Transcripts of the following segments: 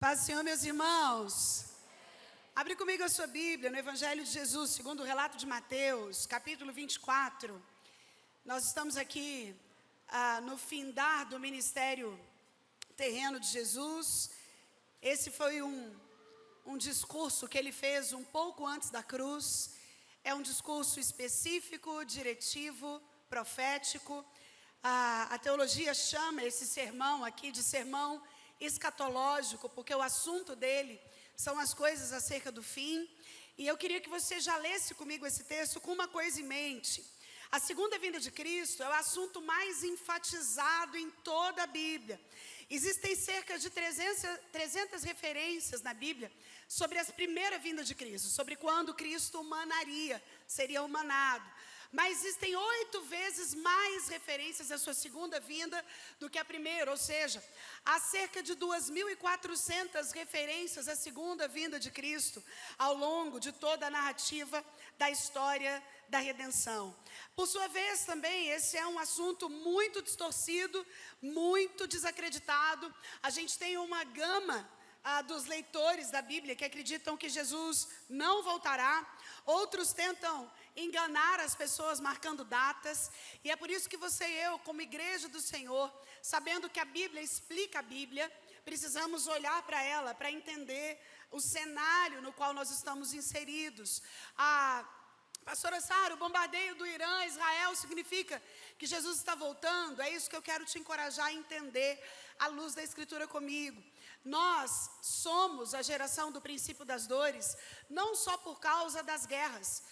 Paz do Senhor, meus irmãos. Abre comigo a sua Bíblia no Evangelho de Jesus, segundo o relato de Mateus, capítulo 24. Nós estamos aqui no findar do ministério terreno de Jesus. Esse foi um discurso que ele fez um pouco antes da cruz. É um discurso específico, diretivo, profético. A teologia chama esse sermão aqui de sermão escatológico, porque o assunto dele são as coisas acerca do fim. E eu queria que você já lesse comigo esse texto com uma coisa em mente. A segunda vinda de Cristo é o assunto mais enfatizado em toda a Bíblia. Existem cerca de 300 referências na Bíblia sobre a primeira vinda de Cristo, sobre quando Cristo humanaria, seria humanado. Mas existem 8 vezes mais referências à sua segunda vinda do que a primeira, ou seja, há cerca de 2.400 referências à segunda vinda de Cristo ao longo de toda a narrativa da história da redenção. Por sua vez também, esse é um assunto muito distorcido, muito desacreditado. A gente tem uma gama dos leitores da Bíblia que acreditam que Jesus não voltará. Outros tentam enganar as pessoas marcando datas, e é por isso que você e eu, como igreja do Senhor, sabendo que a Bíblia explica a Bíblia, precisamos olhar para ela, para entender o cenário no qual nós estamos inseridos. Pastora Sara, o bombardeio do Irã a Israel significa que Jesus está voltando? É isso que eu quero te encorajar a entender à luz da Escritura comigo. Nós somos a geração do princípio das dores, não só por causa das guerras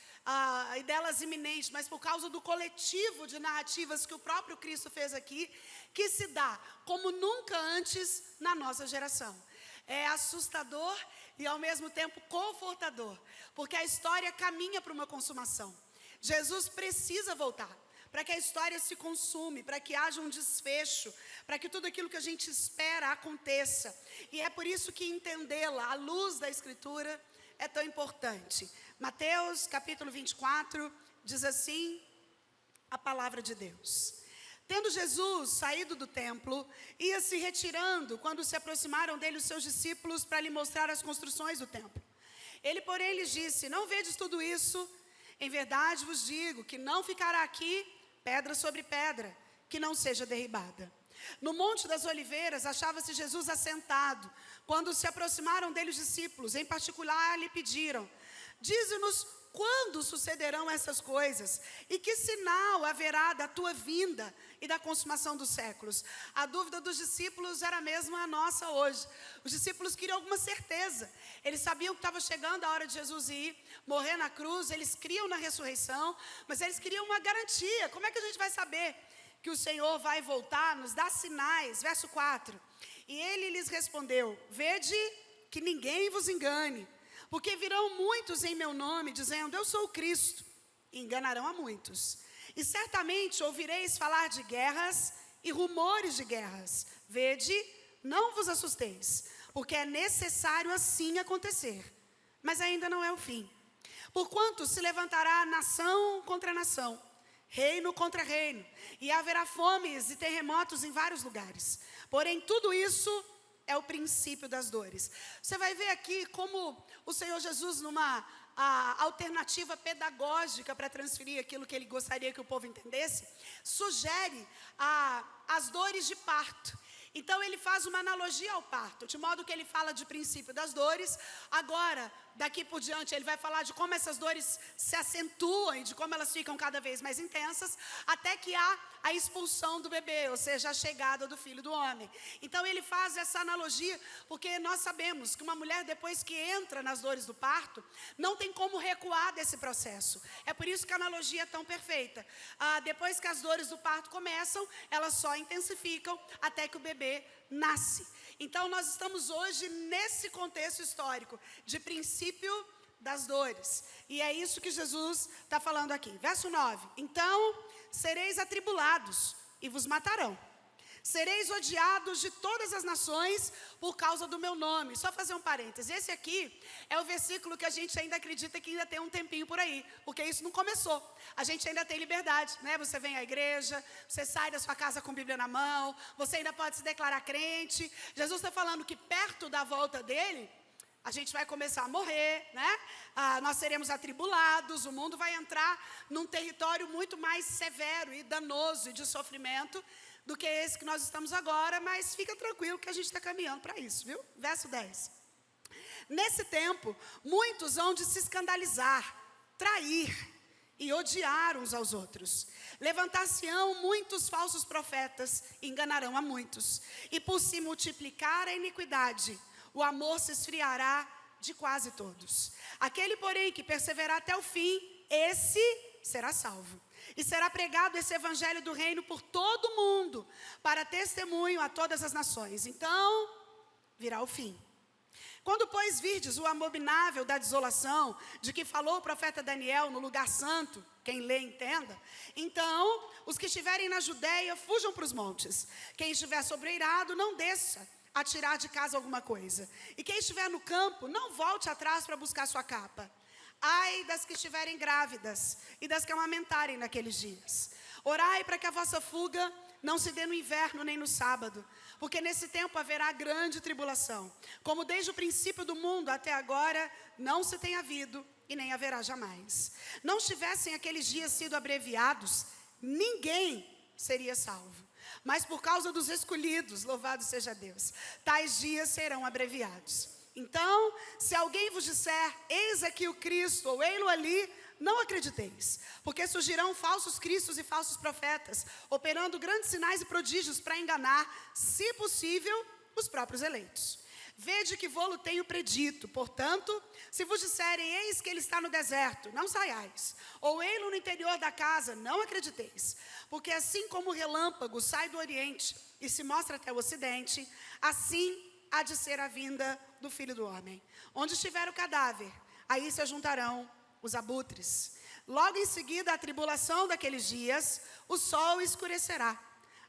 e delas iminentes, mas por causa do coletivo de narrativas que o próprio Cristo fez aqui, que se dá como nunca antes na nossa geração. É assustador e ao mesmo tempo confortador, porque a história caminha para uma consumação. Jesus precisa voltar, para que a história se consume, para que haja um desfecho, para que tudo aquilo que a gente espera aconteça. E é por isso que entendê-la à luz da Escritura é tão importante. Mateus capítulo 24 diz assim a palavra de Deus: tendo Jesus saído do templo, ia se retirando quando se aproximaram dele os seus discípulos para lhe mostrar as construções do templo. Ele, porém, lhes disse: não vedes tudo isso? Em verdade vos digo que não ficará aqui pedra sobre pedra que não seja derribada. No Monte das Oliveiras achava-se Jesus assentado. Quando se aproximaram dele os discípulos, em particular lhe pediram: dize-nos quando sucederão essas coisas, e que sinal haverá da tua vinda e da consumação dos séculos? A dúvida dos discípulos era a mesma a nossa hoje. Os discípulos queriam alguma certeza. Eles sabiam que estava chegando a hora de Jesus ir morrer na cruz, eles criam na ressurreição, mas eles queriam uma garantia. Como é que a gente vai saber que o Senhor vai voltar? Nos dá sinais. Verso 4. E ele lhes respondeu: vede que ninguém vos engane, porque virão muitos em meu nome, dizendo: eu sou o Cristo, e enganarão a muitos. E certamente ouvireis falar de guerras e rumores de guerras. Vede, não vos assusteis, porque é necessário assim acontecer, mas ainda não é o fim. Porquanto se levantará nação contra nação, reino contra reino, e haverá fomes e terremotos em vários lugares. Porém, tudo isso é o princípio das dores. Você vai ver aqui como o Senhor Jesus, numa alternativa pedagógica para transferir aquilo que ele gostaria que o povo entendesse, sugere as dores de parto. Então ele faz uma analogia ao parto, de modo que ele fala de princípio das dores. Agora, daqui por diante, ele vai falar de como essas dores se acentuam e de como elas ficam cada vez mais intensas, até que há a expulsão do bebê, ou seja, a chegada do Filho do Homem. Então ele faz essa analogia, porque nós sabemos que uma mulher, depois que entra nas dores do parto, não tem como recuar desse processo. É por isso que a analogia é tão perfeita. Depois que as dores do parto começam, elas só intensificam até que o bebê nasce. Então nós estamos hoje nesse contexto histórico de princípio das dores, e é isso que Jesus está falando aqui. Verso 9: então sereis atribulados e vos matarão, Sereis odiados de todas as nações por causa do meu nome. Só fazer um parêntese. Esse aqui é o versículo que a gente ainda acredita que ainda tem um tempinho por aí. Porque isso não começou. A gente ainda tem liberdade, né? Você vem à igreja, você sai da sua casa com a Bíblia na mão, você ainda pode se declarar crente. Jesus está falando que perto da volta dele, a gente vai começar a morrer, né? Nós seremos atribulados, o mundo vai entrar num território muito mais severo e danoso e de sofrimento do que esse que nós estamos agora, mas fica tranquilo que a gente está caminhando para isso, viu? Verso 10. Nesse tempo, muitos hão de se escandalizar, trair e odiar uns aos outros. Levantar-se-ão muitos falsos profetas, enganarão a muitos. E por se multiplicar a iniquidade, o amor se esfriará de quase todos. Aquele, porém, que perseverar até o fim, esse será salvo. E será pregado esse evangelho do reino por todo o mundo, para testemunho a todas as nações. Então, virá o fim. Quando, pois, virdes o abominável da desolação, de que falou o profeta Daniel no lugar santo, quem lê entenda, então, os que estiverem na Judéia, fujam para os montes. Quem estiver sobreirado, não desça a tirar de casa alguma coisa. E quem estiver no campo, não volte atrás para buscar sua capa. Ai das que estiverem grávidas e das que amamentarem naqueles dias. Orai para que a vossa fuga não se dê no inverno nem no sábado, porque nesse tempo haverá grande tribulação, como desde o princípio do mundo até agora não se tem havido e nem haverá jamais. Não tivessem aqueles dias sido abreviados, ninguém seria salvo. Mas por causa dos escolhidos, louvado seja Deus, tais dias serão abreviados. Então, se alguém vos disser, eis aqui o Cristo, ou ei-lo ali, não acrediteis, porque surgirão falsos cristos e falsos profetas, operando grandes sinais e prodígios para enganar, se possível, os próprios eleitos. Vede que vô-lo tenho predito, portanto, se vos disserem, eis que ele está no deserto, não saiais, ou ei-lo no interior da casa, não acrediteis, porque assim como o relâmpago sai do oriente e se mostra até o ocidente, assim há de ser a vinda do Filho do Homem. Onde estiver o cadáver, aí se juntarão os abutres. Logo em seguida, a tribulação daqueles dias, o sol escurecerá,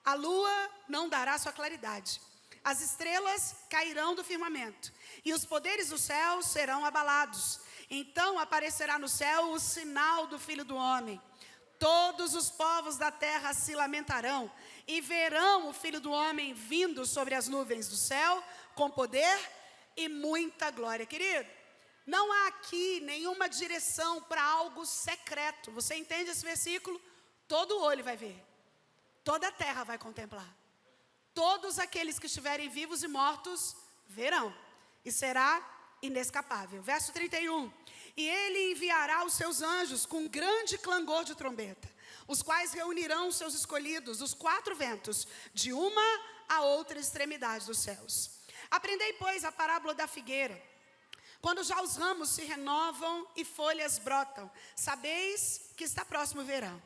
a lua não dará sua claridade, as estrelas cairão do firmamento, e os poderes do céu serão abalados. Então aparecerá no céu o sinal do Filho do Homem. Todos os povos da terra se lamentarão, e verão o Filho do Homem vindo sobre as nuvens do céu, com poder e muita glória. Querido, não há aqui nenhuma direção para algo secreto. Você entende esse versículo? Todo olho vai ver, toda a terra vai contemplar. Todos aqueles que estiverem vivos e mortos verão, e será inescapável. Verso 31. E ele enviará os seus anjos com grande clangor de trombeta, os quais reunirão os seus escolhidos dos quatro ventos, de uma a outra extremidade dos céus. Aprendei, pois, a parábola da figueira. Quando já os ramos se renovam e folhas brotam, sabeis que está próximo o verão.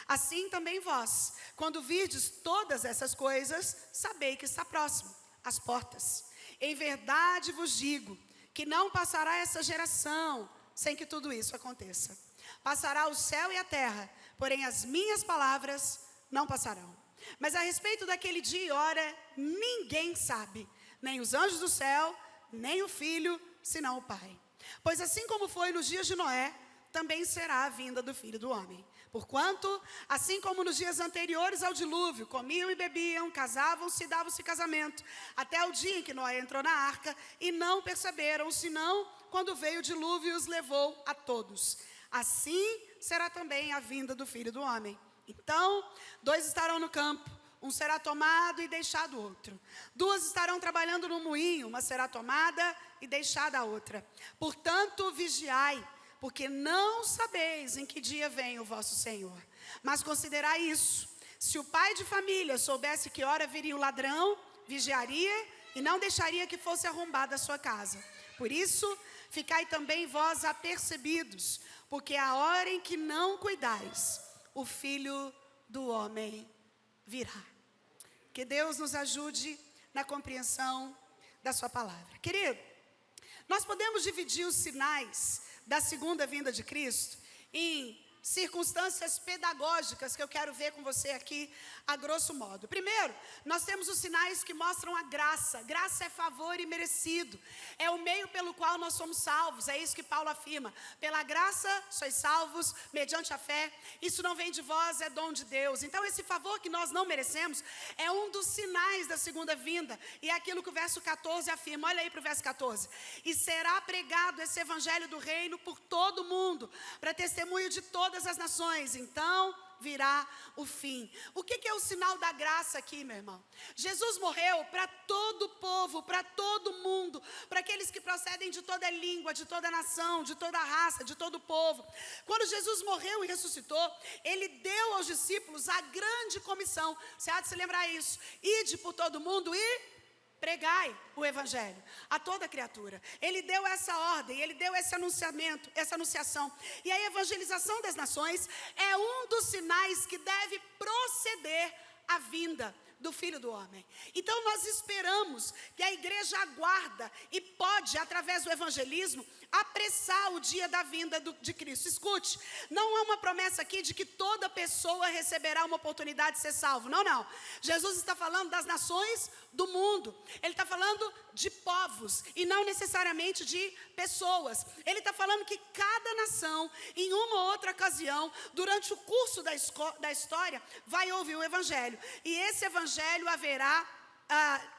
Assim também vós, quando virdes todas essas coisas, sabei que está próximo, às portas. Em verdade vos digo, que não passará essa geração sem que tudo isso aconteça. Passará o céu e a terra, porém as minhas palavras não passarão. Mas a respeito daquele dia e hora, ninguém sabe, nem os anjos do céu, nem o Filho, senão o Pai. Pois assim como foi nos dias de Noé, também será a vinda do Filho do Homem. Porquanto, assim como nos dias anteriores ao dilúvio, comiam e bebiam, casavam-se e davam-se casamento, até o dia em que Noé entrou na arca, e não perceberam, senão quando veio o dilúvio e os levou a todos. Assim será também a vinda do Filho do Homem. Então, 2 estarão no campo, um será tomado e deixado outro. 2 estarão trabalhando no moinho, uma será tomada e deixada a outra. Portanto, vigiai, porque não sabeis em que dia vem o vosso Senhor. Mas considerai isso: se o pai de família soubesse que hora viria o ladrão, vigiaria e não deixaria que fosse arrombada a sua casa. Por isso, ficai também vós apercebidos, porque a hora em que não cuidais, o Filho do Homem virá. Que Deus nos ajude na compreensão da sua palavra. Querido, nós podemos dividir os sinais da segunda vinda de Cristo em circunstâncias pedagógicas que eu quero ver com você aqui, a grosso modo. Primeiro, nós temos os sinais que mostram a graça. Graça é favor imerecido. É o meio pelo qual nós somos salvos. É isso que Paulo afirma. Pela graça sois salvos, mediante a fé. Isso não vem de vós, é dom de Deus. Então, esse favor que nós não merecemos é um dos sinais da segunda vinda. E é aquilo que o verso 14 afirma. Olha aí para o verso 14. E será pregado esse evangelho do reino por todo mundo, para testemunho de todas as nações, então virá o fim. O que é o sinal da graça aqui, meu irmão? Jesus morreu para todo o povo, para todo mundo, para aqueles que procedem de toda língua, de toda nação, de toda raça, de todo povo. Quando Jesus morreu e ressuscitou, ele deu aos discípulos a grande comissão. Você há de se lembrar isso. Ide por todo mundo e pregai o evangelho a toda criatura. Ele deu essa ordem, ele deu esse anunciamento, essa anunciação. E a evangelização das nações é um dos sinais que deve proceder à vinda do Filho do Homem. Então nós esperamos que a igreja aguarda e pode, através do evangelismo, apressar o dia da vinda de Cristo. Escute, não há uma promessa aqui de que toda pessoa receberá uma oportunidade de ser salvo. Não, não. Jesus está falando das nações do mundo. Ele está falando de povos e não necessariamente de pessoas. Ele está falando que cada nação, em uma ou outra ocasião, durante o curso da história, vai ouvir o evangelho. E esse evangelho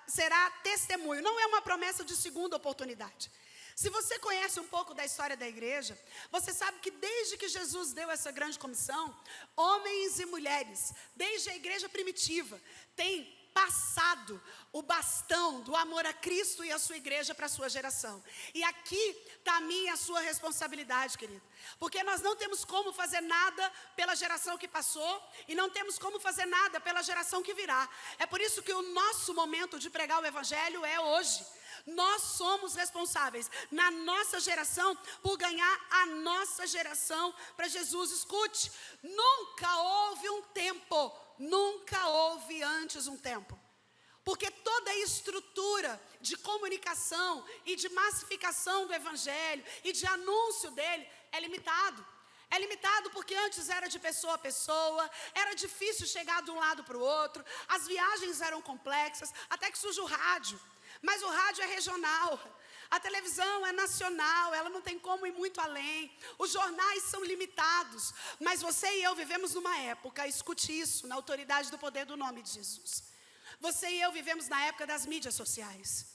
será testemunho. Não é uma promessa de segunda oportunidade. Se você conhece um pouco da história da igreja, você sabe que desde que Jesus deu essa grande comissão, homens e mulheres, desde a igreja primitiva, têm passado o bastão do amor a Cristo e a sua igreja para a sua geração. E aqui está a minha e a sua responsabilidade, querido. Porque nós não temos como fazer nada pela geração que passou e não temos como fazer nada pela geração que virá. É por isso que o nosso momento de pregar o evangelho é hoje. Nós somos responsáveis, na nossa geração, por ganhar a nossa geração para Jesus. Escute, nunca houve um tempo, nunca houve antes um tempo. Porque toda a estrutura de comunicação e de massificação do evangelho e de anúncio dele é limitado. É limitado porque antes era de pessoa a pessoa, era difícil chegar de um lado para o outro, as viagens eram complexas, até que surge o rádio. Mas o rádio é regional, a televisão é nacional, ela não tem como ir muito além. Os jornais são limitados, mas você e eu vivemos numa época, escute isso, na autoridade do poder do nome de Jesus. Você e eu vivemos na época das mídias sociais.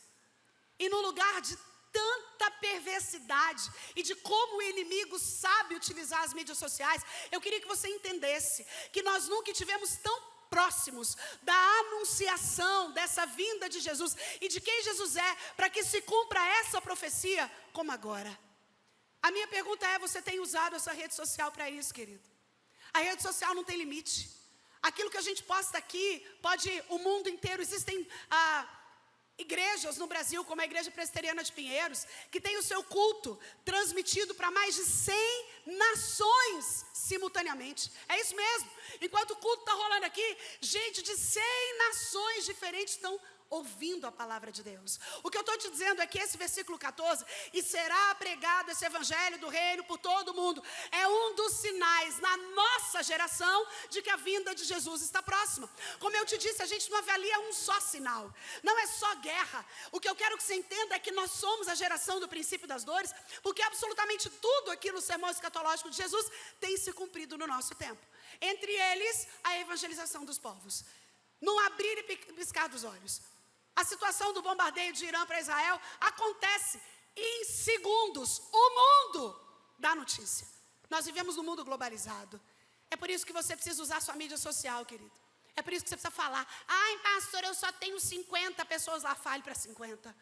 E no lugar de tanta perversidade e de como o inimigo sabe utilizar as mídias sociais, eu queria que você entendesse que nós nunca tivemos tão próximos da anunciação dessa vinda de Jesus e de quem Jesus é, para que se cumpra essa profecia como agora. A minha pergunta é, você tem usado essa rede social para isso, querido? A rede social não tem limite. Aquilo que a gente posta aqui, pode o mundo inteiro, existem igrejas no Brasil, como a Igreja Presbiteriana de Pinheiros, que tem o seu culto transmitido para mais de 100 nações simultaneamente. É isso mesmo. Enquanto o culto está rolando aqui, gente de 100 nações diferentes estão ouvindo a palavra de Deus. O que eu estou te dizendo é que esse versículo 14, e será pregado esse evangelho do reino por todo mundo, é um dos sinais na nossa geração de que a vinda de Jesus está próxima. Como eu te disse, a gente não avalia um só sinal, não é só guerra. O que eu quero que você entenda é que nós somos a geração do princípio das dores, porque absolutamente tudo aqui no sermão escatológico de Jesus tem se cumprido no nosso tempo. Entre eles, a evangelização dos povos. Num abrir e piscar dos olhos. A situação do bombardeio de Irã para Israel acontece em segundos. O mundo dá notícia. Nós vivemos num mundo globalizado. É por isso que você precisa usar sua mídia social, querido. É por isso que você precisa falar. Ai, pastor, eu só tenho 50 pessoas lá. Fale para 50.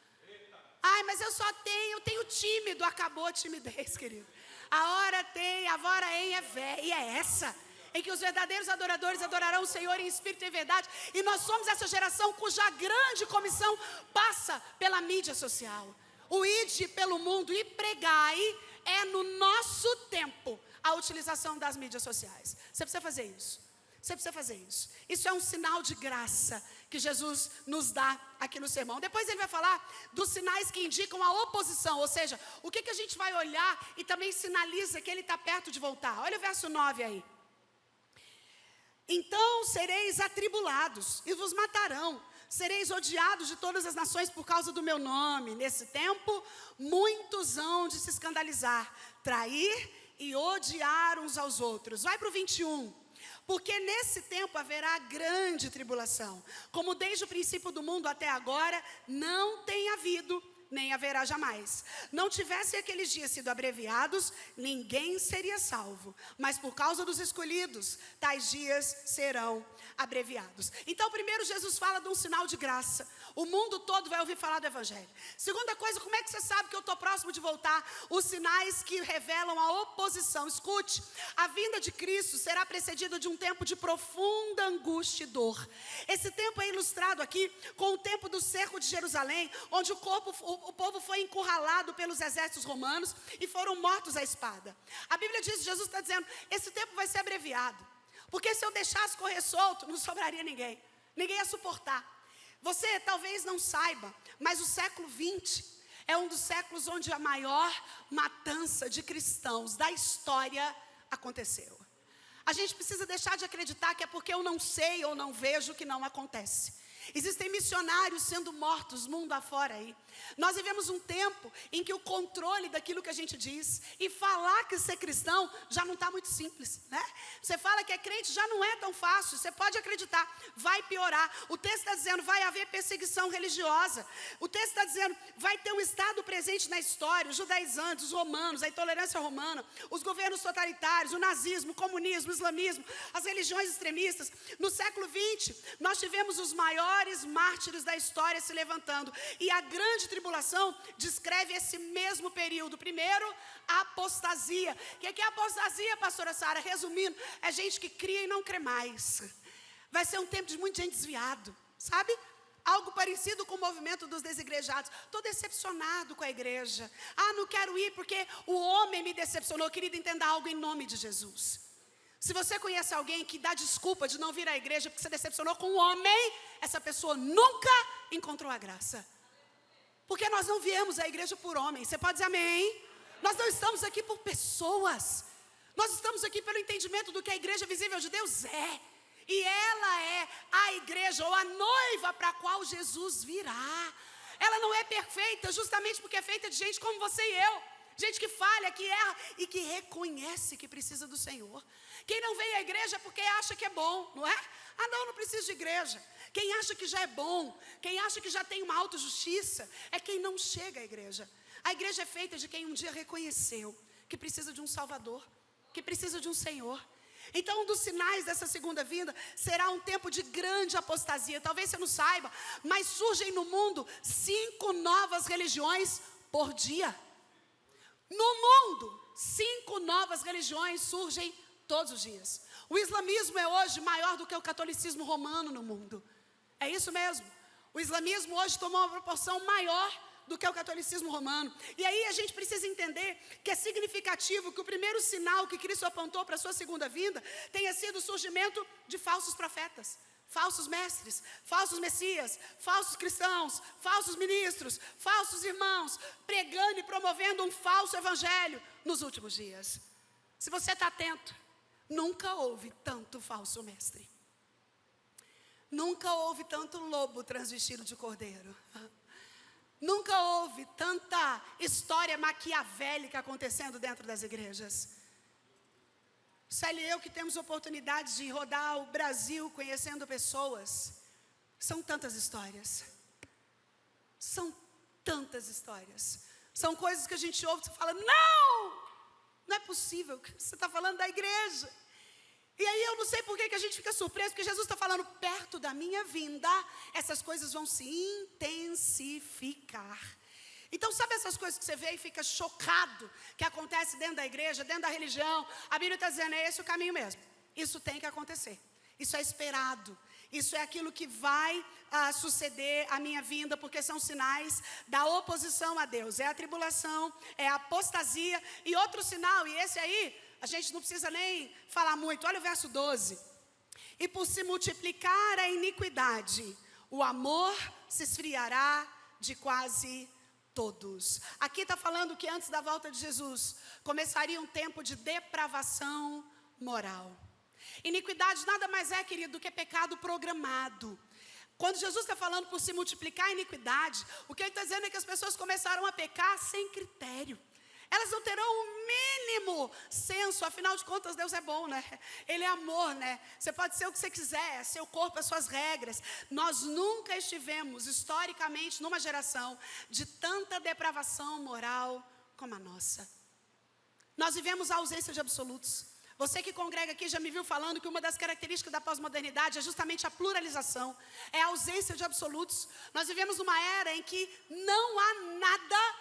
Ai, mas eu tenho tímido. Acabou a timidez, querido. A hora tem, a vora é véia. E é essa. Em que os verdadeiros adoradores adorarão o Senhor em espírito e em verdade. E nós somos essa geração cuja grande comissão passa pela mídia social. O ide pelo mundo e pregai é no nosso tempo a utilização das mídias sociais. Você precisa fazer isso. Você precisa fazer isso. Isso é um sinal de graça que Jesus nos dá aqui no sermão. Depois ele vai falar dos sinais que indicam a oposição, ou seja, o que a gente vai olhar e também sinaliza que ele está perto de voltar. Olha o verso 9 aí. Então sereis atribulados e vos matarão. Sereis odiados de todas as nações por causa do meu nome. Nesse tempo, muitos hão de se escandalizar, trair e odiar uns aos outros. Vai para o 21. Porque nesse tempo haverá grande tribulação, como desde o princípio do mundo até agora não tem havido, nem haverá jamais. Não tivessem aqueles dias sido abreviados, ninguém seria salvo. Mas por causa dos escolhidos, tais dias serão abreviados. Então, primeiro Jesus fala de um sinal de graça. O mundo todo vai ouvir falar do Evangelho. Segunda coisa, como é que você sabe que eu estou próximo de voltar? Os sinais que revelam a oposição. Escute, a vinda de Cristo será precedida de um tempo de profunda angústia e dor. Esse tempo é ilustrado aqui com o tempo do cerco de Jerusalém, onde o povo foi encurralado pelos exércitos romanos e foram mortos à espada. A Bíblia diz, Jesus está dizendo, esse tempo vai ser abreviado. Porque se eu deixasse correr solto, não sobraria ninguém. Ninguém ia suportar. Você talvez não saiba, mas o século 20 é um dos séculos onde a maior matança de cristãos da história aconteceu. A gente precisa deixar de acreditar que é porque eu não sei ou não vejo que não acontece. Existem missionários sendo mortos mundo afora aí. Nós vivemos um tempo em que o controle daquilo que a gente diz e falar que ser cristão já não está muito simples, né? Você fala que é crente, já não é tão fácil. Você pode acreditar, vai piorar. O texto está dizendo, vai haver perseguição religiosa. O texto está dizendo, vai ter um estado presente na história, os judaizantes, os romanos, a intolerância romana, os governos totalitários, o nazismo, o comunismo, o islamismo, as religiões extremistas. No século 20, nós tivemos os maiores mártires da história se levantando. E a grande tribulação descreve esse mesmo período. Primeiro, a apostasia. O que é apostasia, pastora Sara? Resumindo, é gente que cria e não crê mais. Vai ser um tempo de muita gente desviado, sabe? Algo parecido com o movimento dos desigrejados. Estou decepcionado com a igreja. Não quero ir porque o homem me decepcionou. Querido, entenda algo em nome de Jesus. Se você conhece alguém que dá desculpa de não vir à igreja porque se decepcionou com um homem, essa pessoa nunca encontrou a graça. Porque nós não viemos à igreja por homens. Você pode dizer amém? Nós não estamos aqui por pessoas. Nós estamos aqui pelo entendimento do que a igreja visível de Deus é. E ela é a igreja ou a noiva para a qual Jesus virá. Ela não é perfeita justamente porque é feita de gente como você e eu. Gente que falha, que erra e que reconhece que precisa do Senhor. Quem não vem à igreja é porque acha que é bom, não é? Não preciso de igreja. Quem acha que já é bom, quem acha que já tem uma autojustiça, é quem não chega à igreja. A igreja é feita de quem um dia reconheceu que precisa de um Salvador, que precisa de um Senhor. Então, um dos sinais dessa segunda vinda será um tempo de grande apostasia. Talvez você não saiba, mas surgem no mundo 5 novas religiões por dia. No mundo, 5 novas religiões surgem todos os dias. O islamismo é hoje maior do que o catolicismo romano no mundo. É isso mesmo. O islamismo hoje tomou uma proporção maior do que o catolicismo romano. E aí a gente precisa entender que é significativo que o primeiro sinal que Cristo apontou para a sua segunda vinda tenha sido o surgimento de falsos profetas, falsos mestres, falsos messias, falsos cristãos, falsos ministros, falsos irmãos, pregando e promovendo um falso evangelho nos últimos dias. Se você está atento, nunca houve tanto falso mestre. Nunca houve tanto lobo transvestido de cordeiro. Nunca houve tanta história maquiavélica acontecendo dentro das igrejas. Célia e eu que temos oportunidade de rodar o Brasil conhecendo pessoas. São tantas histórias. São tantas histórias. São coisas que a gente ouve e fala, não é possível, você está falando da igreja. E aí eu não sei por que a gente fica surpreso, porque Jesus está falando, perto da minha vinda, essas coisas vão se intensificar. Então sabe essas coisas que você vê e fica chocado, que acontece dentro da igreja, dentro da religião? A Bíblia está dizendo, é esse o caminho mesmo. Isso tem que acontecer. Isso é esperado. Isso é aquilo que vai suceder à minha vinda, porque são sinais da oposição a Deus. É a tribulação, é a apostasia. E outro sinal, e esse aí, a gente não precisa nem falar muito. Olha o verso 12. e por se multiplicar a iniquidade, o amor se esfriará de quase todos. Aqui está falando que antes da volta de Jesus, começaria um tempo de depravação moral. Iniquidade nada mais é, querido, do que pecado programado. Quando Jesus está falando por se multiplicar a iniquidade, o que ele está dizendo é que as pessoas começaram a pecar sem critério. Elas não terão o mínimo senso, afinal de contas, Deus é bom, né? Ele é amor, né? Você pode ser o que você quiser, seu corpo, as suas regras. Nós nunca estivemos, historicamente, numa geração de tanta depravação moral como a nossa. Nós vivemos a ausência de absolutos. Você que congrega aqui já me viu falando que uma das características da pós-modernidade é justamente a pluralização, é a ausência de absolutos. Nós vivemos numa era em que não há nada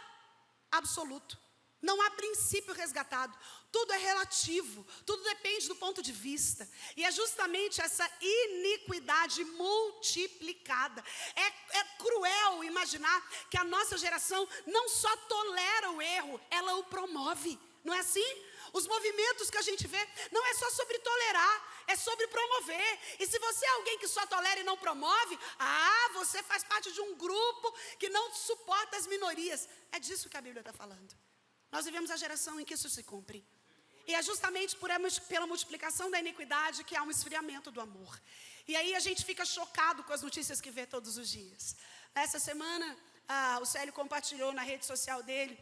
absoluto. Não há princípio resgatado, tudo é relativo, tudo depende do ponto de vista. E é justamente essa iniquidade multiplicada. É cruel imaginar que a nossa geração não só tolera o erro, ela o promove, não é assim? Os movimentos que a gente vê não é só sobre tolerar, é sobre promover. E se você é alguém que só tolera e não promove, você faz parte de um grupo que não suporta as minorias. É disso que a Bíblia está falando. Nós vivemos a geração em que isso se cumpre. E é justamente pela multiplicação da iniquidade que há um esfriamento do amor. E aí a gente fica chocado com as notícias que vê todos os dias. Essa semana, o Célio compartilhou na rede social dele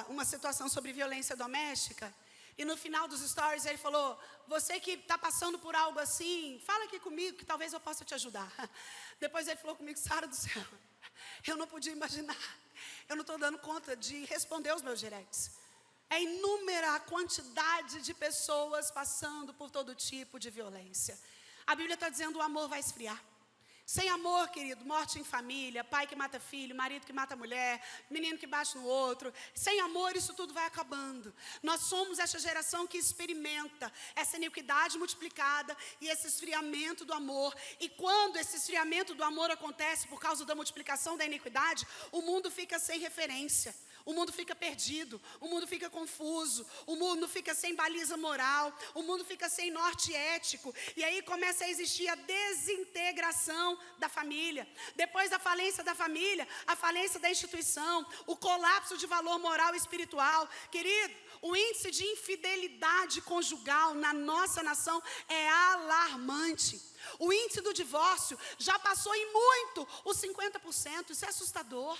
uma situação sobre violência doméstica. E no final dos stories ele falou: você que está passando por algo assim, fala aqui comigo que talvez eu possa te ajudar. Depois ele falou comigo: Sara do céu, eu não podia imaginar. Eu não estou dando conta de responder os meus directs. É inúmera a quantidade de pessoas passando por todo tipo de violência. A Bíblia está dizendo: o amor vai esfriar. Sem amor, querido, morte em família, pai que mata filho, marido que mata mulher, menino que bate no outro. Sem amor, isso tudo vai acabando. Nós somos essa geração que experimenta essa iniquidade multiplicada e esse esfriamento do amor. E quando esse esfriamento do amor acontece por causa da multiplicação da iniquidade, o mundo fica sem referência. O mundo fica perdido, o mundo fica confuso, o mundo fica sem baliza moral, o mundo fica sem norte ético. E aí começa a existir a desintegração da família. Depois da falência da família, a falência da instituição, o colapso de valor moral e espiritual. Querido, o índice de infidelidade conjugal na nossa nação é alarmante. O índice do divórcio já passou em muito os 50%, isso é assustador.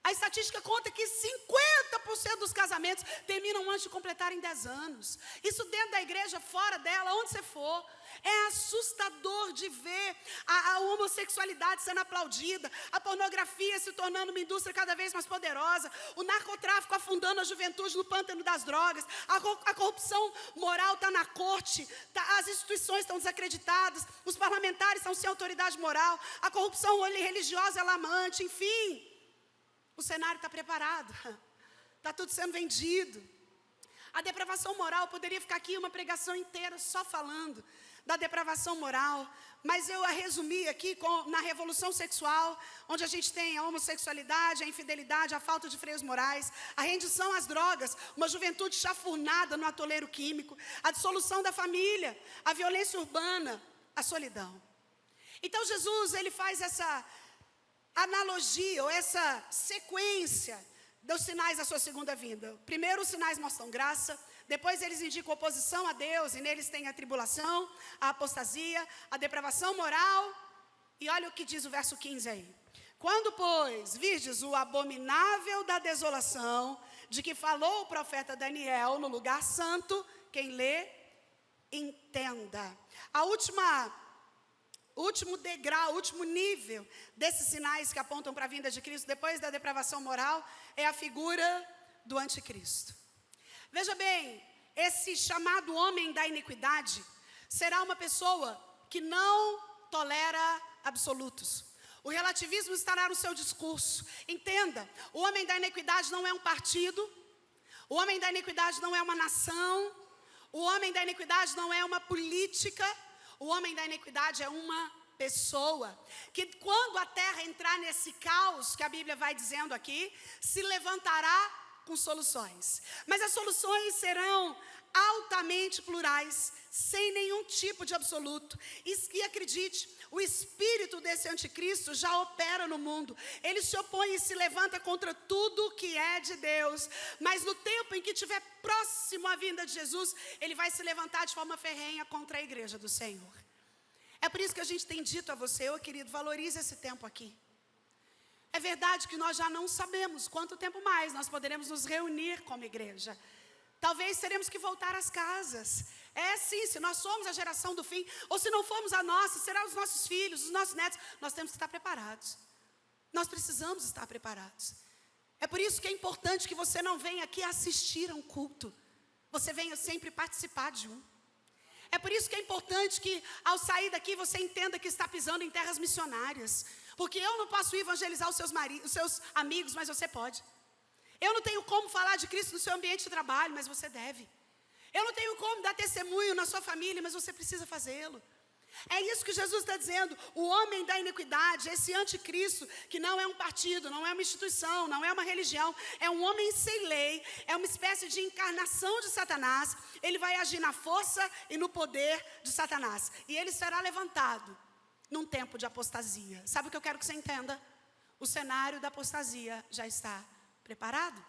A estatística conta que 50% dos casamentos terminam antes de completarem 10 anos. Isso dentro da igreja, fora dela, onde você for. É assustador de ver a homossexualidade sendo aplaudida, a pornografia se tornando uma indústria cada vez mais poderosa, o narcotráfico afundando a juventude no pântano das drogas, a corrupção moral está na corte, as instituições estão desacreditadas, os parlamentares estão sem autoridade moral, a corrupção religiosa é alarmante, enfim. O cenário está preparado, está tudo sendo vendido. A depravação moral, poderia ficar aqui uma pregação inteira só falando da depravação moral, mas eu a resumi aqui na revolução sexual, onde a gente tem a homossexualidade, a infidelidade, a falta de freios morais, a rendição às drogas, uma juventude chafurnada no atoleiro químico, a dissolução da família, a violência urbana, a solidão. Então Jesus, ele faz essa analogia, ou essa sequência dos sinais da sua segunda vinda. Primeiro os sinais mostram graça, depois eles indicam oposição a Deus, e neles tem a tribulação, a apostasia, a depravação moral, e olha o que diz o verso 15 aí. Quando, pois, virdes o abominável da desolação, de que falou o profeta Daniel no lugar santo, quem lê, entenda. O último degrau, o último nível desses sinais que apontam para a vinda de Cristo, depois da depravação moral, é a figura do anticristo. Veja bem, esse chamado homem da iniquidade será uma pessoa que não tolera absolutos. O relativismo estará no seu discurso. Entenda, o homem da iniquidade não é um partido, o homem da iniquidade não é uma nação, o homem da iniquidade não é uma política. O homem da iniquidade é uma pessoa que, quando a terra entrar nesse caos que a Bíblia vai dizendo aqui, se levantará com soluções. Mas as soluções serão altamente plurais, sem nenhum tipo de absoluto. E acredite, o espírito desse anticristo já opera no mundo. Ele se opõe e se levanta contra tudo que é de Deus. Mas no tempo em que estiver próximo à vinda de Jesus, ele vai se levantar de forma ferrenha contra a igreja do Senhor. É por isso que a gente tem dito a você, querido, valorize esse tempo aqui. É verdade que nós já não sabemos quanto tempo mais nós poderemos nos reunir como igreja. Talvez teremos que voltar às casas. É sim, se nós somos a geração do fim, ou se não formos a nossa, será os nossos filhos, os nossos netos. Nós temos que estar preparados. Nós precisamos estar preparados. É por isso que é importante que você não venha aqui assistir a um culto. Você venha sempre participar de um. É por isso que é importante que ao sair daqui você entenda que está pisando em terras missionárias. Porque eu não posso evangelizar os seus amigos, mas você pode. Eu não tenho como falar de Cristo no seu ambiente de trabalho, mas você deve. Eu não tenho como dar testemunho na sua família, mas você precisa fazê-lo. É isso que Jesus está dizendo. O homem da iniquidade, esse anticristo, que não é um partido, não é uma instituição, não é uma religião, é um homem sem lei, é uma espécie de encarnação de Satanás. Ele vai agir na força e no poder de Satanás. E ele será levantado num tempo de apostasia. Sabe o que eu quero que você entenda? O cenário da apostasia já está preparado.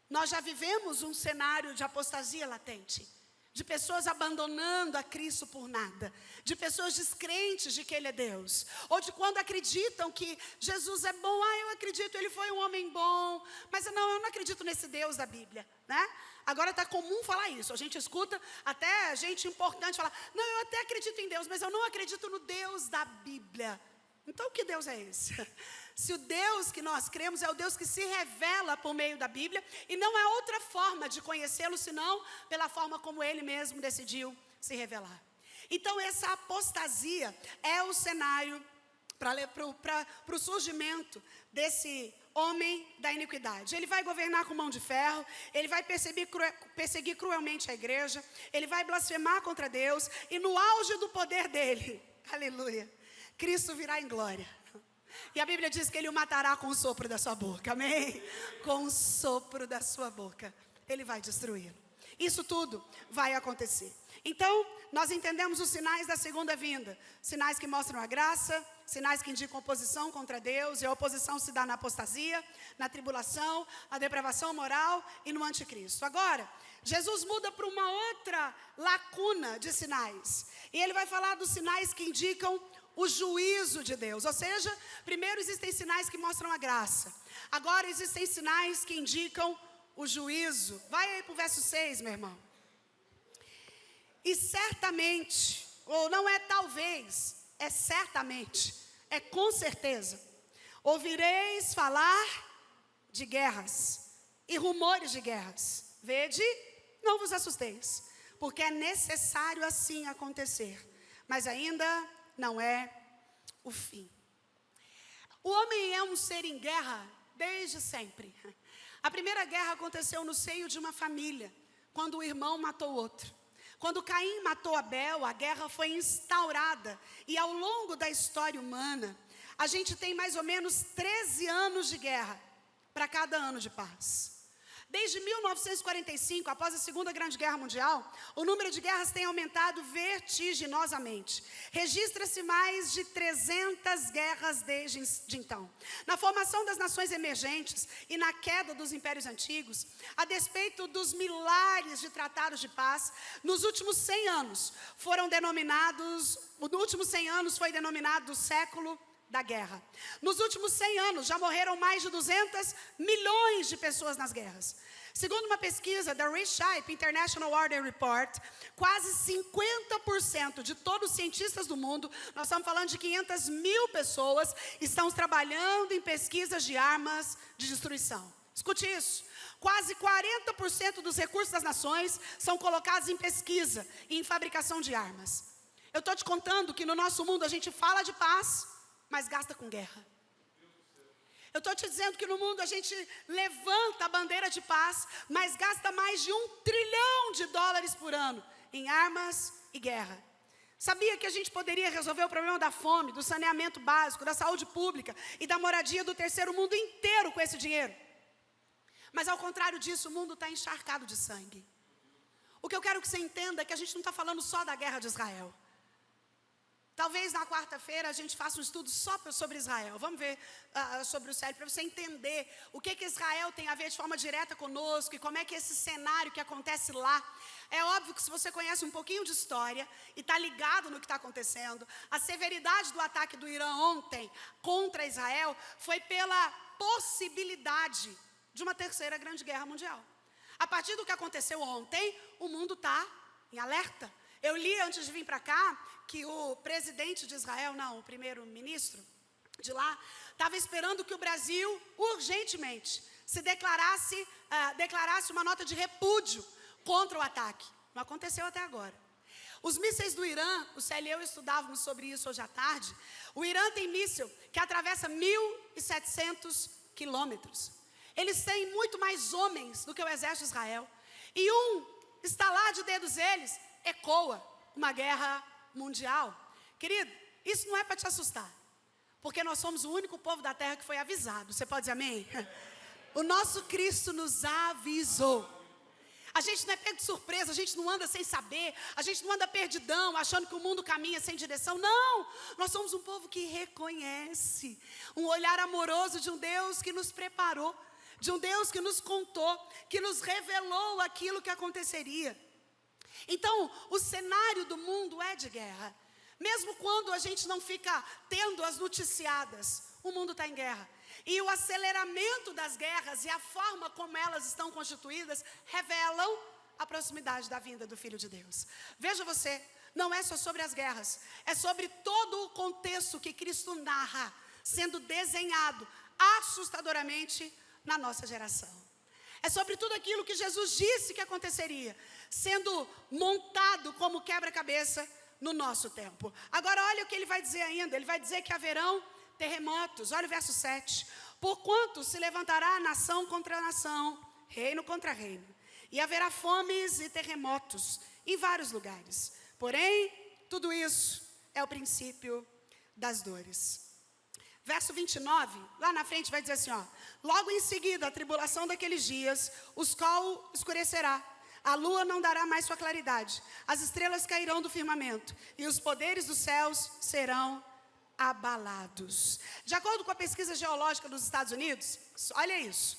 Nós já vivemos um cenário de apostasia latente, de pessoas abandonando a Cristo por nada, de pessoas descrentes de que Ele é Deus, ou de quando acreditam que Jesus é bom. Eu acredito, Ele foi um homem bom, mas eu não acredito nesse Deus da Bíblia, né? Agora está comum falar isso, a gente escuta até gente importante falar, não, eu até acredito em Deus, mas eu não acredito no Deus da Bíblia. Então que Deus é esse? Se o Deus que nós cremos é o Deus que se revela por meio da Bíblia, e não há outra forma de conhecê-lo senão pela forma como Ele mesmo decidiu se revelar. Então essa apostasia é o cenário para o surgimento desse homem da iniquidade. Ele vai governar com mão de ferro, ele vai perseguir cruelmente a igreja, ele vai blasfemar contra Deus, e no auge do poder dele, aleluia, Cristo virá em glória. E a Bíblia diz que Ele o matará com o sopro da sua boca, amém? Com o sopro da sua boca, Ele vai destruí-lo. Isso tudo vai acontecer. Então, nós entendemos os sinais da segunda vinda. Sinais que mostram a graça, sinais que indicam oposição contra Deus, e a oposição se dá na apostasia, na tribulação, na depravação moral e no anticristo. Agora, Jesus muda para uma outra lacuna de sinais. E Ele vai falar dos sinais que indicam o juízo de Deus. Ou seja, primeiro existem sinais que mostram a graça. Agora existem sinais que indicam o juízo. Vai aí para o verso 6, meu irmão. E certamente, ou não é talvez, é certamente, é com certeza, ouvireis falar de guerras e rumores de guerras. Vede, não vos assusteis, porque é necessário assim acontecer, mas ainda não é o fim. O homem é um ser em guerra desde sempre. A primeira guerra aconteceu no seio de uma família, quando o irmão matou o outro. Quando Caim matou Abel, a guerra foi instaurada. E ao longo da história humana, a gente tem mais ou menos 13 anos de guerra para cada ano de paz. Desde 1945, após a Segunda Grande Guerra Mundial, o número de guerras tem aumentado vertiginosamente. Registra-se mais de 300 guerras desde então. Na formação das nações emergentes e na queda dos impérios antigos, a despeito dos milhares de tratados de paz, nos últimos 100 anos foi denominado o século da guerra. Nos últimos 100 anos, já morreram mais de 200 milhões de pessoas nas guerras. Segundo uma pesquisa da Reshape International Order Report, quase 50% de todos os cientistas do mundo, nós estamos falando de 500 mil pessoas, estão trabalhando em pesquisas de armas de destruição. Escute isso. Quase 40% dos recursos das nações são colocados em pesquisa e em fabricação de armas. Eu estou te contando que no nosso mundo a gente fala de paz, mas gasta com guerra. Eu estou te dizendo que no mundo a gente levanta a bandeira de paz, mas gasta mais de $1 trilhão por ano em armas e guerra. Sabia que a gente poderia resolver o problema da fome, do saneamento básico, da saúde pública e da moradia do terceiro mundo inteiro com esse dinheiro? Mas ao contrário disso, o mundo está encharcado de sangue. O que eu quero que você entenda é que a gente não está falando só da guerra de Israel. Talvez na quarta-feira a gente faça um estudo só sobre Israel. Vamos ver sobre o céu, para você entender o que Israel tem a ver de forma direta conosco e como é que esse cenário que acontece lá. É óbvio que se você conhece um pouquinho de história e está ligado no que está acontecendo, a severidade do ataque do Irã ontem contra Israel foi pela possibilidade de uma terceira grande guerra mundial. A partir do que aconteceu ontem, o mundo está em alerta. Eu li antes de vir para cá que o presidente de Israel, não, o primeiro-ministro de lá, estava esperando que o Brasil urgentemente se declarasse uma nota de repúdio contra o ataque. Não aconteceu até agora. Os mísseis do Irã, o Célio e eu estudávamos sobre isso hoje à tarde. O Irã tem míssil que atravessa 1.700 quilômetros. Eles têm muito mais homens do que o exército de Israel. E estalar de dedos deles ecoa uma guerra mundial. Querido, isso não é para te assustar, porque nós somos o único povo da terra que foi avisado. Você pode dizer amém? O nosso Cristo nos avisou. A gente não é pego de surpresa, a gente não anda sem saber, a gente não anda perdidão, achando que o mundo caminha sem direção. Não, nós somos um povo que reconhece um olhar amoroso de um Deus que nos preparou, de um Deus que nos contou, que nos revelou aquilo que aconteceria. Então, o cenário do mundo é de guerra. Mesmo quando a gente não fica tendo as noticiadas, o mundo está em guerra. E o aceleramento das guerras e a forma como elas estão constituídas revelam a proximidade da vinda do Filho de Deus. Veja você, não é só sobre as guerras, é sobre todo o contexto que Cristo narra, sendo desenhado assustadoramente na nossa geração. É sobre tudo aquilo que Jesus disse que aconteceria, sendo montado como quebra-cabeça no nosso tempo. Agora olha o que ele vai dizer ainda. Ele vai dizer que haverão terremotos. Olha o verso 7. Porquanto se levantará nação contra nação, reino contra reino, e haverá fomes e terremotos em vários lugares. Porém, tudo isso é o princípio das dores. Verso 29, lá na frente vai dizer assim, ó: logo em seguida a tribulação daqueles dias, o sol escurecerá, a lua não dará mais sua claridade, as estrelas cairão do firmamento, e os poderes dos céus serão abalados. De acordo com a pesquisa geológica dos Estados Unidos, olha isso,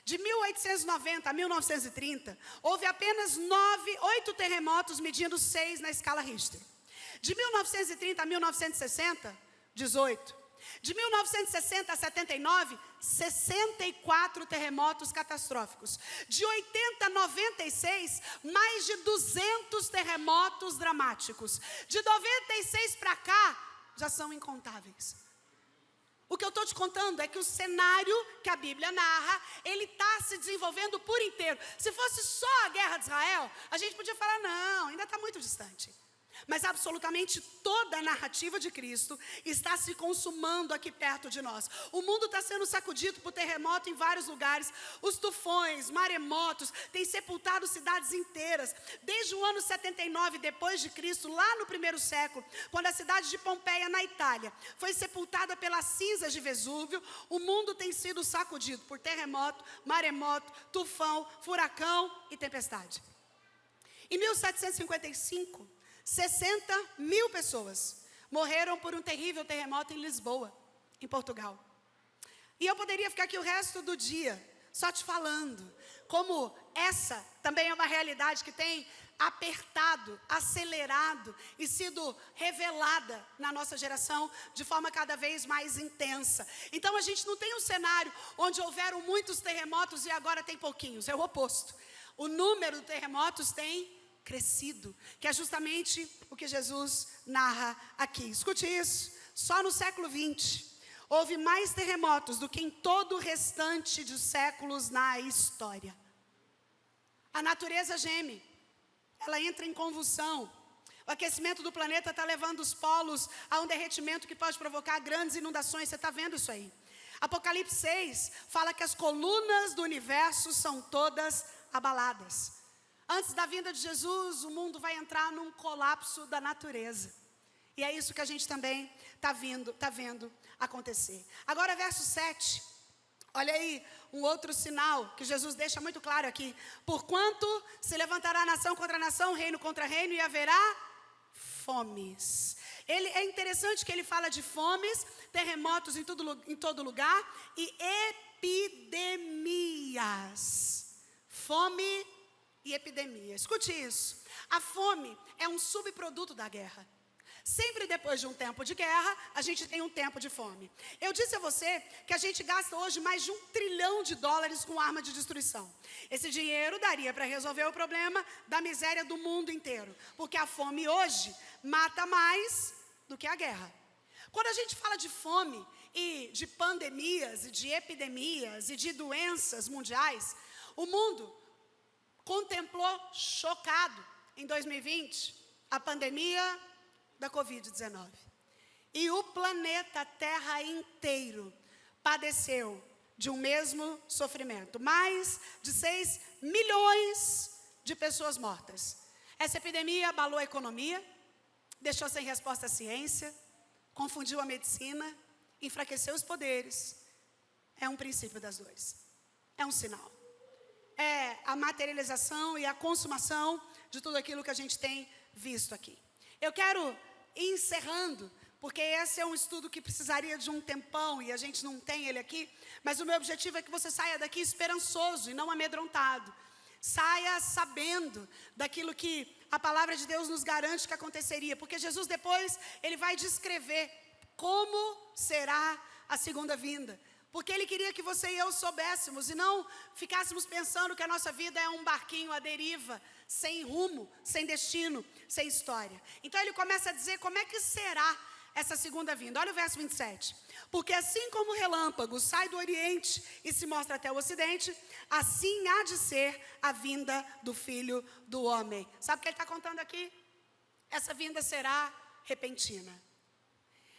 de 1890 a 1930, houve apenas 8 terremotos medindo 6 na escala Richter. De 1930 a 1960, 18. De 1960 a 79, 64 terremotos catastróficos. De 80 a 96, mais de 200 terremotos dramáticos. De 96 para cá, já são incontáveis. O que eu estou te contando é que o cenário que a Bíblia narra, ele está se desenvolvendo por inteiro. Se fosse só a guerra de Israel, a gente podia falar, não, ainda está muito distante. Mas absolutamente toda a narrativa de Cristo está se consumando aqui perto de nós. O mundo está sendo sacudido por terremoto em vários lugares. Os tufões, maremotos têm sepultado cidades inteiras. Desde o ano 79 depois de Cristo, lá no primeiro século, quando a cidade de Pompeia, na Itália, foi sepultada pelas cinzas de Vesúvio, o mundo tem sido sacudido por terremoto, maremoto, tufão, furacão e tempestade. Em 1755, 60 mil pessoas morreram por um terrível terremoto em Lisboa, em Portugal. E eu poderia ficar aqui o resto do dia só te falando como essa também é uma realidade que tem apertado, acelerado e sido revelada na nossa geração de forma cada vez mais intensa. Então a gente não tem um cenário onde houveram muitos terremotos e agora tem pouquinhos, é o oposto. O número de terremotos tem crescido, que é justamente o que Jesus narra aqui. Escute isso, só no século 20 houve mais terremotos do que em todo o restante dos séculos na história. A natureza geme, ela entra em convulsão. O aquecimento do planeta está levando os polos a um derretimento que pode provocar grandes inundações. Você está vendo isso aí? Apocalipse 6 fala que as colunas do universo são todas abaladas. Antes da vinda de Jesus, o mundo vai entrar num colapso da natureza. E é isso que a gente também está vendo acontecer. Agora, verso 7. Olha aí, um outro sinal que Jesus deixa muito claro aqui. Porquanto se levantará nação contra nação, reino contra reino, e haverá fomes. É interessante que ele fala de fomes, terremotos em todo lugar e epidemias. Fome e epidemia. Escute isso. A fome é um subproduto da guerra. Sempre depois de um tempo de guerra, a gente tem um tempo de fome. Eu disse a você que a gente gasta hoje mais de $1 trilhão com arma de destruição. Esse dinheiro daria para resolver o problema da miséria do mundo inteiro. Porque a fome hoje mata mais do que a guerra. Quando a gente fala de fome e de pandemias e de epidemias e de doenças mundiais, o mundo contemplou chocado em 2020 a pandemia da Covid-19. E o planeta Terra inteiro padeceu de um mesmo sofrimento. Mais de 6 milhões de pessoas mortas. Essa epidemia abalou a economia, deixou sem resposta a ciência, confundiu a medicina, enfraqueceu os poderes. É um princípio das dores. É um sinal. É a materialização e a consumação de tudo aquilo que a gente tem visto aqui. Eu quero ir encerrando, porque esse é um estudo que precisaria de um tempão e a gente não tem ele aqui, mas o meu objetivo é que você saia daqui esperançoso e não amedrontado. Saia sabendo daquilo que a palavra de Deus nos garante que aconteceria, porque Jesus depois, ele vai descrever como será a segunda vinda. Porque ele queria que você e eu soubéssemos e não ficássemos pensando que a nossa vida é um barquinho à deriva, sem rumo, sem destino, sem história. Então ele começa a dizer como é que será essa segunda vinda. Olha o verso 27. Porque assim como o relâmpago sai do Oriente e se mostra até o Ocidente, assim há de ser a vinda do Filho do Homem. Sabe o que ele está contando aqui? Essa vinda será repentina.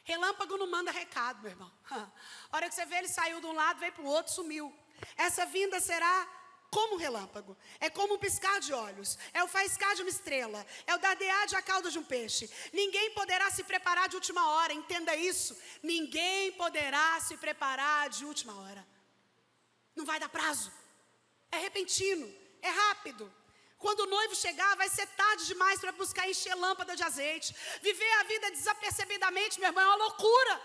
Relâmpago não manda recado, meu irmão. A hora que você vê, ele saiu de um lado, veio para o outro, sumiu. Essa vinda será como um relâmpago. É como um piscar de olhos. É o faiscar de uma estrela. É o dardear de a cauda de um peixe. Ninguém poderá se preparar de última hora. Entenda isso. Ninguém poderá se preparar de última hora. Não vai dar prazo. É repentino. É rápido. Quando o noivo chegar, vai ser tarde demais para buscar encher lâmpada de azeite. Viver a vida desapercebidamente, meu irmão, é uma loucura.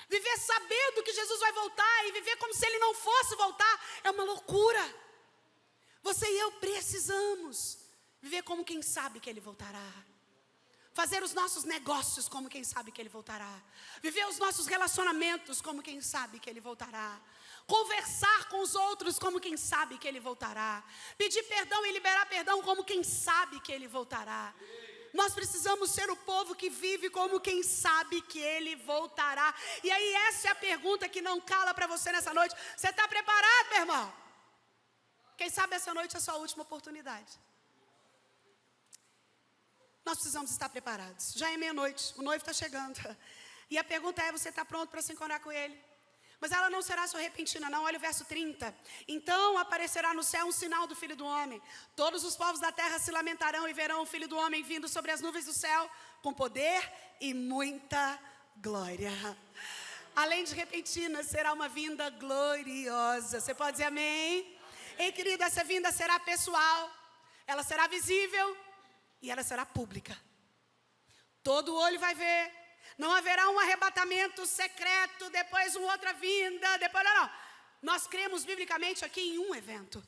Viver sabendo que Jesus vai voltar e viver como se ele não fosse voltar é uma loucura. Você e eu precisamos viver como quem sabe que ele voltará. Fazer os nossos negócios como quem sabe que ele voltará. Viver os nossos relacionamentos como quem sabe que ele voltará. Conversar com os outros como quem sabe que ele voltará. Pedir perdão e liberar perdão como quem sabe que ele voltará. Nós precisamos ser o povo que vive como quem sabe que ele voltará. E aí essa é a pergunta que não cala para você nessa noite. Você está preparado, meu irmão? Quem sabe essa noite é a sua última oportunidade. Nós precisamos estar preparados. Já é meia-noite, o noivo está chegando. E a pergunta é, você está pronto para se encontrar com ele? Mas ela não será só repentina, não. Olha o verso 30. Então aparecerá no céu um sinal do Filho do Homem. Todos os povos da terra se lamentarão e verão o Filho do Homem vindo sobre as nuvens do céu, com poder e muita glória. Além de repentina, será uma vinda gloriosa. Você pode dizer amém? Ei, querido, essa vinda será pessoal. Ela será visível e ela será pública. Todo olho vai ver. Não haverá um arrebatamento secreto, depois uma outra vinda, depois não. Nós cremos biblicamente aqui em um evento.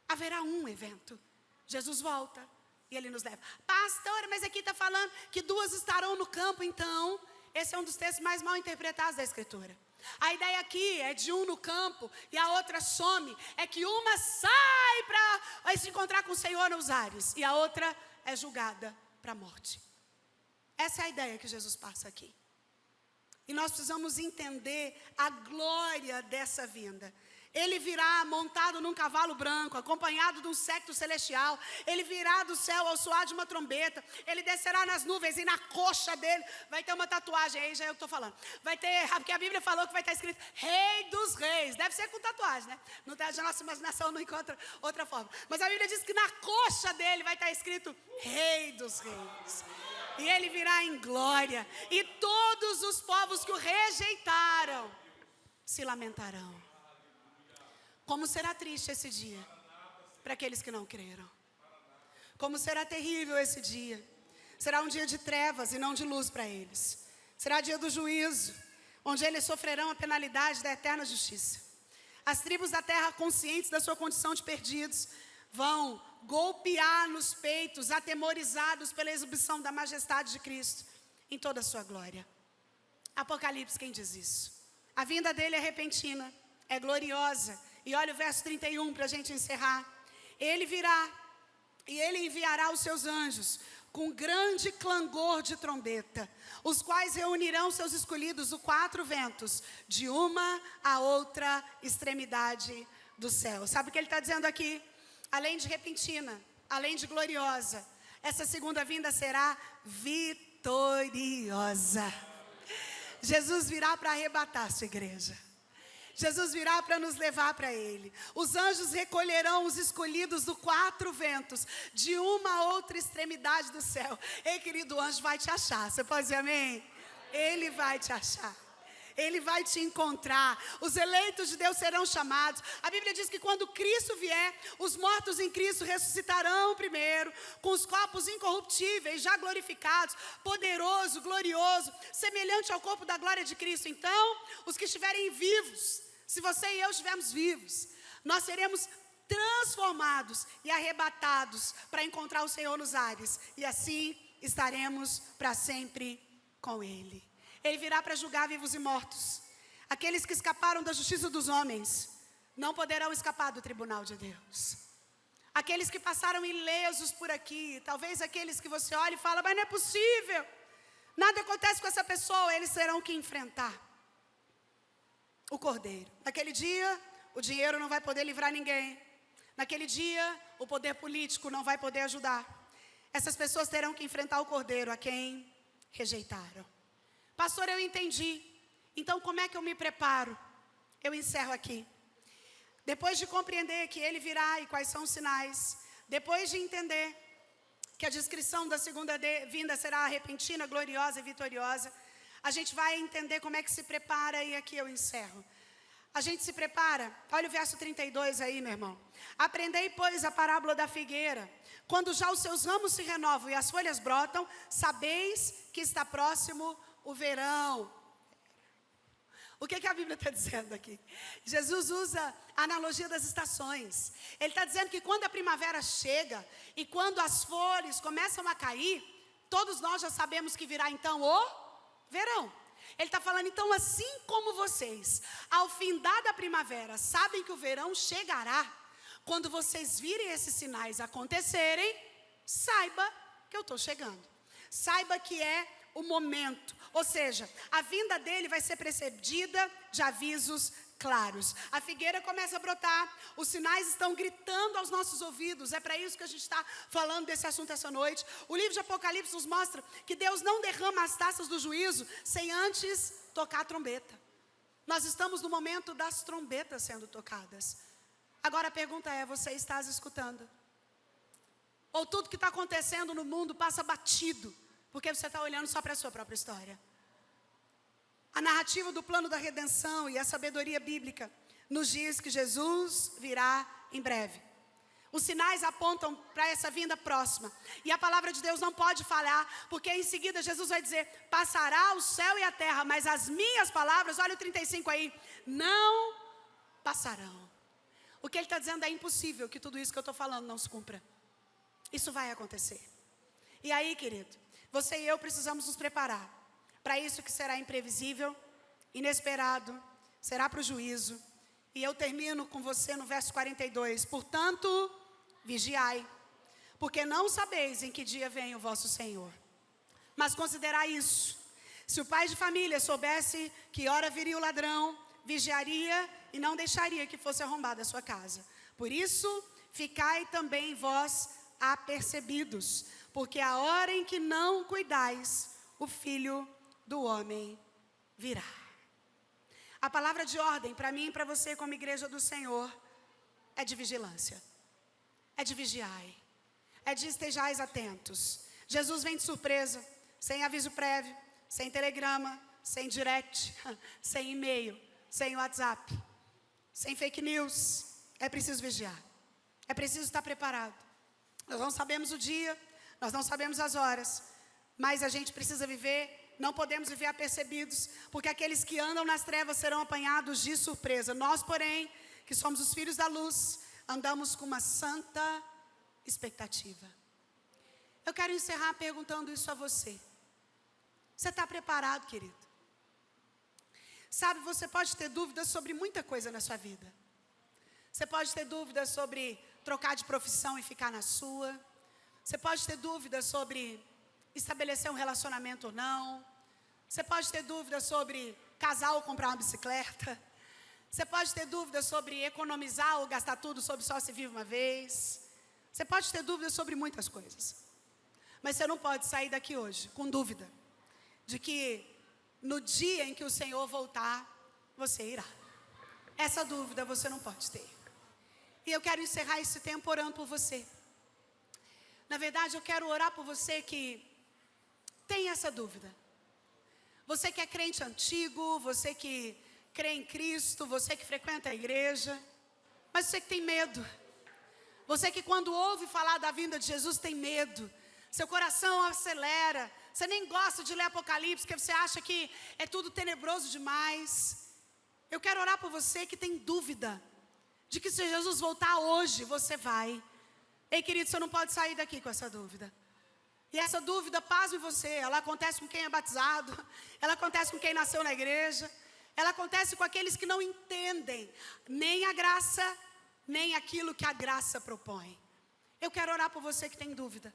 Haverá um evento. Jesus volta e ele nos leva. Pastor, mas aqui está falando que 2 estarão no campo, então. Esse é um dos textos mais mal interpretados da Escritura. A ideia aqui é de um no campo e a outra some. É que uma sai para se encontrar com o Senhor nos ares e a outra é julgada para a morte. Essa é a ideia que Jesus passa aqui. E nós precisamos entender a glória dessa vinda. Ele virá montado num cavalo branco, acompanhado de um séquito celestial. Ele virá do céu ao soar de uma trombeta. Ele descerá nas nuvens e na coxa dele vai ter uma tatuagem. Aí já eu estou falando. Vai ter, porque a Bíblia falou que vai estar escrito Rei dos Reis. Deve ser com tatuagem, né? Não tem, a nossa imaginação não encontra outra forma. Mas a Bíblia diz que na coxa dele vai estar escrito Rei dos Reis. E ele virá em glória. E todos os povos que o rejeitaram se lamentarão. Como será triste esse dia para aqueles que não creram. Como será terrível esse dia. Será um dia de trevas e não de luz para eles. Será dia do juízo, onde eles sofrerão a penalidade da eterna justiça. As tribos da terra, conscientes da sua condição de perdidos, vão golpear nos peitos, atemorizados pela exibição da majestade de Cristo em toda a sua glória. Apocalipse, quem diz isso? A vinda dele é repentina, é gloriosa. E olha o verso 31 para a gente encerrar. Ele virá e ele enviará os seus anjos com grande clangor de trombeta, os quais reunirão seus escolhidos dos 4 ventos, de uma a outra extremidade do céu. Sabe o que ele está dizendo aqui? Além de repentina, além de gloriosa, essa segunda vinda será vitoriosa. Jesus virá para arrebatar a sua igreja. Jesus virá para nos levar para Ele. Os anjos recolherão os escolhidos dos 4 ventos, de uma a outra extremidade do céu. Ei, querido, o anjo vai te achar. Você pode dizer amém? Ele vai te achar. Ele vai te encontrar. Os eleitos de Deus serão chamados. A Bíblia diz que quando Cristo vier, os mortos em Cristo ressuscitarão primeiro, com os corpos incorruptíveis, já glorificados, poderoso, glorioso, semelhante ao corpo da glória de Cristo. Então, os que estiverem vivos, se você e eu estivermos vivos, nós seremos transformados e arrebatados para encontrar o Senhor nos ares. E assim estaremos para sempre com Ele. Ele virá para julgar vivos e mortos. Aqueles que escaparam da justiça dos homens não poderão escapar do tribunal de Deus. Aqueles que passaram ilesos por aqui, talvez aqueles que você olha e fala, mas não é possível, nada acontece com essa pessoa, eles terão que enfrentar o Cordeiro. Naquele dia, o dinheiro não vai poder livrar ninguém. Naquele dia, o poder político não vai poder ajudar. Essas pessoas terão que enfrentar o Cordeiro, a quem rejeitaram. Pastor, eu entendi. Então, como é que eu me preparo? Eu encerro aqui. Depois de compreender que Ele virá e quais são os sinais, depois de entender que a descrição da segunda vinda será repentina, gloriosa e vitoriosa, a gente vai entender como é que se prepara e aqui eu encerro. A gente se prepara, olha o verso 32 aí, meu irmão. Aprendei, pois, a parábola da figueira. Quando já os seus ramos se renovam e as folhas brotam, sabeis que está próximo o verão. O que a Bíblia está dizendo aqui? Jesus usa a analogia das estações. Ele está dizendo que quando a primavera chega e quando as flores começam a cair, todos nós já sabemos que virá então o verão. Ele está falando, então, assim como vocês, ao findar da primavera, sabem que o verão chegará, quando vocês virem esses sinais acontecerem, saiba que eu estou chegando. Saiba que é o momento, ou seja, a vinda dele vai ser precedida de avisos claros. A figueira começa a brotar, os sinais estão gritando aos nossos ouvidos, é para isso que a gente está falando desse assunto essa noite. O livro de Apocalipse nos mostra que Deus não derrama as taças do juízo sem antes tocar a trombeta. Nós estamos no momento das trombetas sendo tocadas. Agora a pergunta é, você está as escutando? Ou tudo que está acontecendo no mundo passa batido, porque você está olhando só para a sua própria história? A narrativa do plano da redenção e a sabedoria bíblica nos diz que Jesus virá em breve. Os sinais apontam para essa vinda próxima. E a palavra de Deus não pode falhar, porque em seguida Jesus vai dizer, passará o céu e a terra, mas as minhas palavras, olha o 35 aí, não passarão. O que ele está dizendo é impossível que tudo isso que eu estou falando não se cumpra. Isso vai acontecer. E aí, querido, você e eu precisamos nos preparar para isso que será imprevisível, inesperado, será para o juízo. E eu termino com você no verso 42. Portanto, vigiai, porque não sabeis em que dia vem o vosso Senhor. Mas considerai isso. Se o pai de família soubesse que hora viria o ladrão, vigiaria e não deixaria que fosse arrombada a sua casa. Por isso, ficai também vós apercebidos, porque a hora em que não cuidais, o Filho do Homem virá. A palavra de ordem para mim e para você como igreja do Senhor é de vigilância, é de vigiai, é de estejais atentos. Jesus vem de surpresa, sem aviso prévio, sem telegrama, sem direct, sem e-mail, sem WhatsApp, sem fake news, é preciso vigiar. É preciso estar preparado. Nós não sabemos o dia, nós não sabemos as horas, mas a gente precisa viver, não podemos viver apercebidos, porque aqueles que andam nas trevas serão apanhados de surpresa. Nós, porém, que somos os filhos da luz, andamos com uma santa expectativa. Eu quero encerrar perguntando isso a você. Você está preparado, querido? Sabe, você pode ter dúvidas sobre muita coisa na sua vida. Você pode ter dúvidas sobre trocar de profissão e ficar na sua. Você pode ter dúvidas sobre estabelecer um relacionamento ou não. Você pode ter dúvidas sobre casar ou comprar uma bicicleta. Você pode ter dúvidas sobre economizar ou gastar tudo sobre só se vive uma vez. Você pode ter dúvidas sobre muitas coisas. Mas você não pode sair daqui hoje com dúvida de que no dia em que o Senhor voltar, você irá. Essa dúvida você não pode ter. E eu quero encerrar esse tempo orando por você. Na verdade, eu quero orar por você que tem essa dúvida. Você que é crente antigo, você que crê em Cristo, você que frequenta a igreja, mas você que tem medo. Você que quando ouve falar da vinda de Jesus tem medo. Seu coração acelera. Você nem gosta de ler Apocalipse, porque você acha que é tudo tenebroso demais. Eu quero orar por você que tem dúvida de que se Jesus voltar hoje, você vai. Ei, querido, você não pode sair daqui com essa dúvida. E essa dúvida, pasme você, ela acontece com quem é batizado, ela acontece com quem nasceu na igreja, ela acontece com aqueles que não entendem nem a graça, nem aquilo que a graça propõe. Eu quero orar por você que tem dúvida.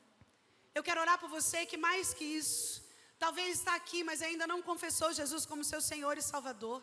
Eu quero orar por você que mais que isso, talvez está aqui, mas ainda não confessou Jesus como seu Senhor e Salvador.